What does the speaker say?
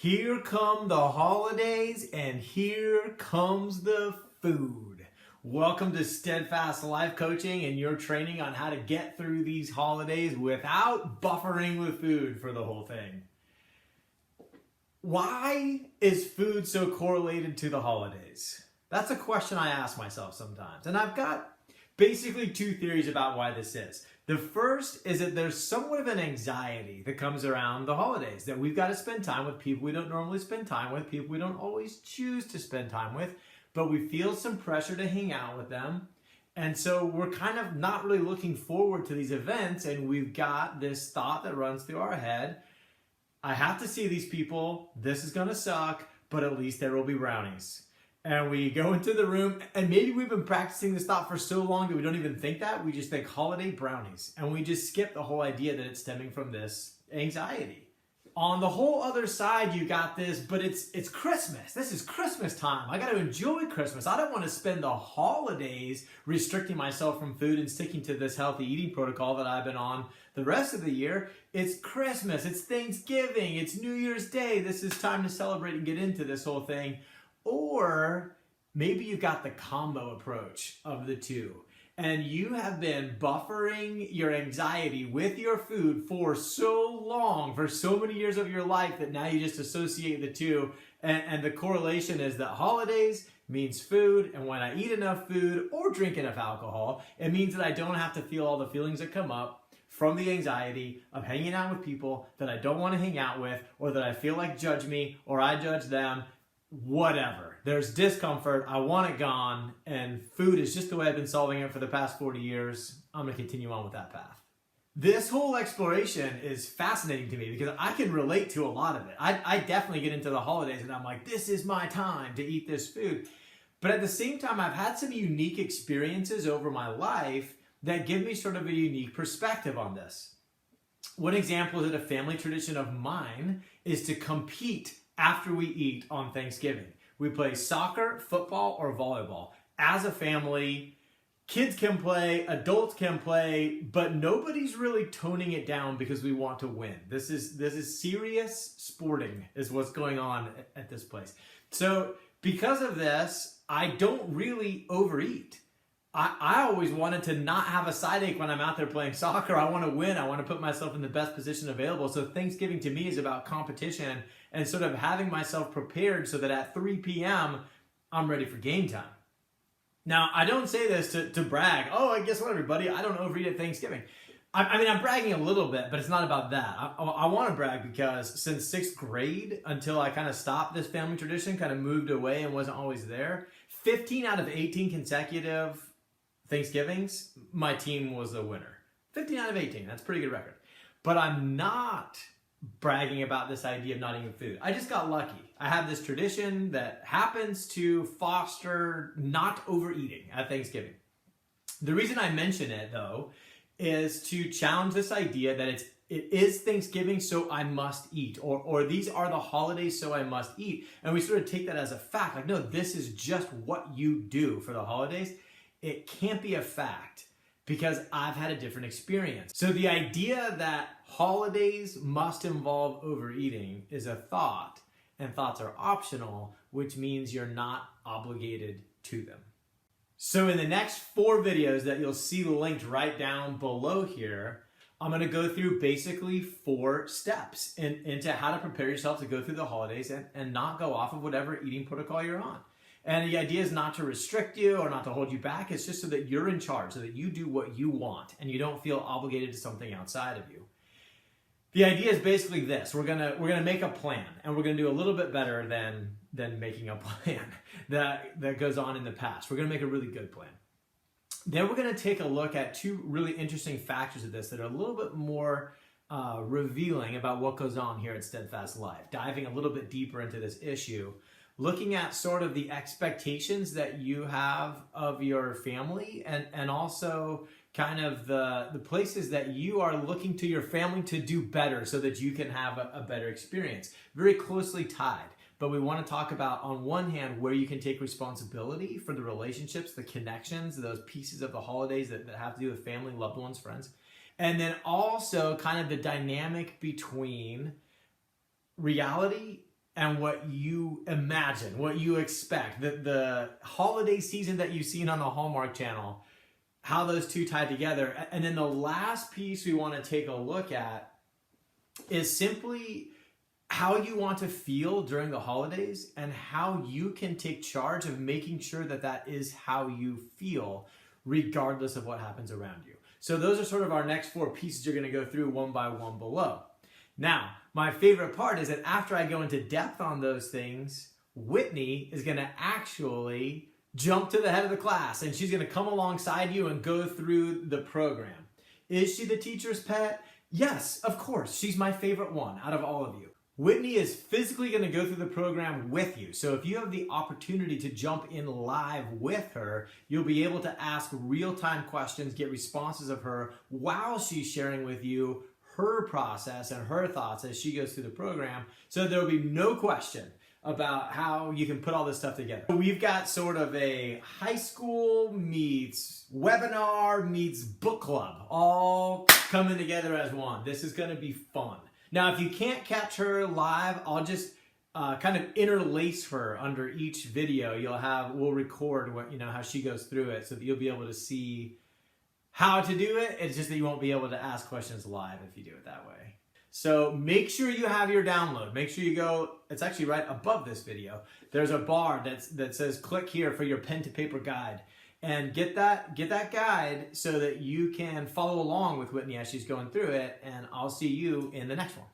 Here come the holidays and here comes the food. Welcome to Steadfast Life Coaching and your training on how to get through these holidays without buffering with food for the whole thing. Why is food so correlated to the holidays? That's a question I ask myself sometimes. And I've got basically two theories about why this is. The first is that there's somewhat of an anxiety that comes around the holidays, that we've got to spend time with people we don't normally spend time with, people we don't always choose to spend time with, but we feel some pressure to hang out with them. And so we're kind of not really looking forward to these events, and we've got this thought that runs through our head, I have to see these people, this is gonna suck, but at least there will be brownies. And we go into the room, and maybe we've been practicing this thought for so long that we don't even think that. We just think holiday brownies. And we just skip the whole idea that it's stemming from this anxiety. On the whole other side, you got this, but it's Christmas. This is Christmas time. I got to enjoy Christmas. I don't want to spend the holidays restricting myself from food and sticking to this healthy eating protocol that I've been on the rest of the year. It's Christmas. It's Thanksgiving. It's New Year's Day. This is time to celebrate and get into this whole thing. Or maybe you've got the combo approach of the two, and you have been buffering your anxiety with your food for so long, for so many years of your life, that now you just associate the two, and the correlation is that holidays means food, and when I eat enough food or drink enough alcohol, it means that I don't have to feel all the feelings that come up from the anxiety of hanging out with people that I don't want to hang out with, or that I feel like judge me, or I judge them. Whatever. There's discomfort. I want it gone. And food is just the way I've been solving it for the past 40 years. I'm going to continue on with that path. This whole exploration is fascinating to me because I can relate to a lot of it. I definitely get into the holidays and I'm like, this is my time to eat this food. But at the same time, I've had some unique experiences over my life that give me sort of a unique perspective on this. One example is that a family tradition of mine is to compete after we eat on Thanksgiving. We play soccer, football, or volleyball. As a family, kids can play, adults can play, but nobody's really toning it down because we want to win. This is serious sporting is what's going on at this place. So because of this, I don't really overeat. I always wanted to not have a side ache when I'm out there playing soccer. I want to win. I want to put myself in the best position available. So Thanksgiving to me is about competition and sort of having myself prepared so that at 3 p.m. I'm ready for game time. Now, I don't say this to brag. Oh, I guess what, everybody? I don't overeat at Thanksgiving. I mean, I'm bragging a little bit, but it's not about that. I want to brag because since 6th grade, until I kind of stopped this family tradition, kind of moved away and wasn't always there, 15 out of 18 consecutive Thanksgivings, my team was the winner. 15 out of 18, that's a pretty good record. But I'm not bragging about this idea of not eating food. I just got lucky. I have this tradition that happens to foster not overeating at Thanksgiving. The reason I mention it, though, is to challenge this idea that it is Thanksgiving, so I must eat, or these are the holidays, so I must eat. And we sort of take that as a fact. Like, no, this is just what you do for the holidays. It can't be a fact because I've had a different experience. So the idea that holidays must involve overeating is a thought, and thoughts are optional, which means you're not obligated to them. So in the next 4 videos that you'll see linked right down below here, I'm going to go through basically 4 steps into how to prepare yourself to go through the holidays and not go off of whatever eating protocol you're on. And the idea is not to restrict you or not to hold you back. It's just so that you're in charge, so that you do what you want and you don't feel obligated to something outside of you. The idea is basically this. We're gonna make a plan, and we're gonna do a little bit better than making a plan that goes on in the past. We're gonna make a really good plan. Then we're gonna take a look at 2 really interesting factors of this that are a little bit more revealing about what goes on here at Steadfast Life, diving a little bit deeper into this issue, looking at sort of the expectations that you have of your family and also kind of the places that you are looking to your family to do better so that you can have a better experience. Very closely tied. But we want to talk about, on one hand, where you can take responsibility for the relationships, the connections, those pieces of the holidays that have to do with family, loved ones, friends. And then also kind of the dynamic between reality and what you imagine, what you expect, the holiday season that you've seen on the Hallmark Channel, how those two tie together. And then the last piece we want to take a look at is simply how you want to feel during the holidays and how you can take charge of making sure that that is how you feel regardless of what happens around you. So those are sort of our next 4 pieces you're going to go through one by one below. Now, my favorite part is that after I go into depth on those things, Whitney is going to actually jump to the head of the class, and she's going to come alongside you and go through the program. Is she the teacher's pet? Yes, of course. She's my favorite one out of all of you. Whitney is physically going to go through the program with you. So if you have the opportunity to jump in live with her, you'll be able to ask real-time questions, get responses of her while she's sharing with you her process and her thoughts as she goes through the program. So there will be no question about how you can put all this stuff together. We've got sort of a high school meets webinar meets book club all coming together as one. This is going to be fun. Now, if you can't catch her live, I'll just kind of interlace her under each video. We'll record what, how she goes through it so that you'll be able to see how to do it. It's just that you won't be able to ask questions live if you do it that way. So make sure you have your download. Make sure you go, it's actually right above this video. There's a bar that says click here for your pen to paper guide. And get that guide so that you can follow along with Whitney as she's going through it. And I'll see you in the next one.